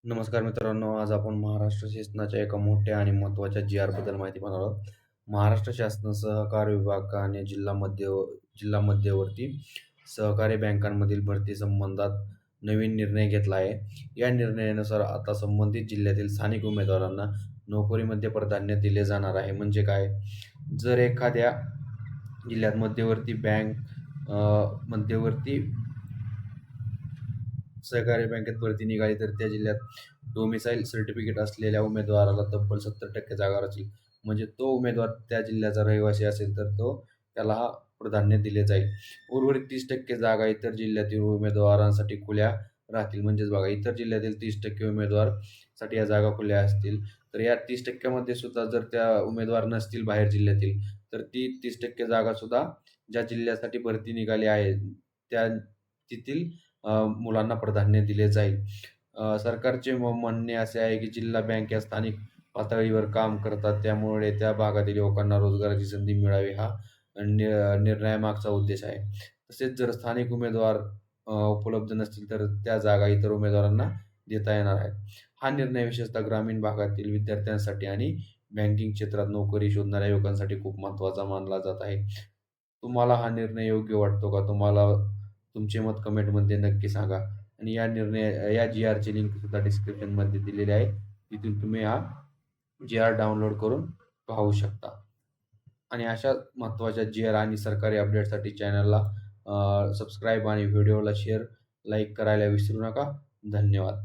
नमस्कार मित्रांनो, आज आपण महाराष्ट्र शासनाच्या एका मोठ्या आणि महत्त्वाच्या जी-आरबद्दल माहिती पाहणार आहोत. महाराष्ट्र शासन सहकार विभाग आणि जिल्हा मध्यवर्ती सहकारी बँकांमधील भरती संबंधात नवीन निर्णय घेतला आहे. या निर्णयानुसार आता संबंधित जिल्ह्यातील स्थानिक उमेदवारांना नोकरीमध्ये प्राधान्य दिले जाणार आहे. म्हणजे काय? जर एखाद्या जिल्ह्यात मध्यवर्ती सहकारी बँकेत भरती निघाली तर त्या जिल्ह्यात डोमिसाईल सर्टिफिकेट असलेल्या उमेदवाराला तब्बल 70% जागा राहतील. म्हणजे तो उमेदवार त्या जिल्ह्याचा रहिवासी असेल तर त्याला प्राधान्य दिले जाईल. उर्वरित 30% जागा इतर जिल्ह्यातील उमेदवारांसाठी खुल्या राहतील. म्हणजेच बघा, इतर जिल्ह्यातील 30% उमेदवारासाठी या जागा खुल्या असतील. तर या 30% मध्ये सुद्धा जर त्या उमेदवार नसतील बाहेर जिल्ह्यातील, तर ती 30% जागा सुद्धा ज्या जिल्ह्यासाठी भरती निघाली आहे त्या तेथील मुलांना प्राधान्य दिले जाईल. सरकारचे म्हणणे असे आहे की जिल्हा बँक या स्थानिक पातळीवर काम करतात, त्यामुळे त्या भागातील युवकांना रोजगाराची संधी मिळावी हा निर्णयामागचा उद्देश आहे. तसेच जर स्थानिक उमेदवार उपलब्ध नसतील तर त्या जागा इतर उमेदवारांना देता येणार आहेत. हा निर्णय विशेषतः ग्रामीण भागातील विद्यार्थ्यांसाठी आणि बँकिंग क्षेत्रात नोकरी शोधणाऱ्या युवकांसाठी खूप महत्त्वाचा मानला जात आहे. तुम्हाला हा निर्णय योग्य वाटतो का? तुमचे मत कमेंटमध्ये नक्की सांगा. आणि या जी-आरची लिंक सुद्धा डिस्क्रिप्शनमध्ये दिलेली आहे. तिथून तुम्ही हा जी-आर डाउनलोड करून पाहू शकता. आणि अशा महत्त्वाच्या जी-आर आणि सरकारी अपडेटसाठी चॅनलला सबस्क्राईब आणि व्हिडिओला शेअर, लाईक करायला विसरू नका. धन्यवाद.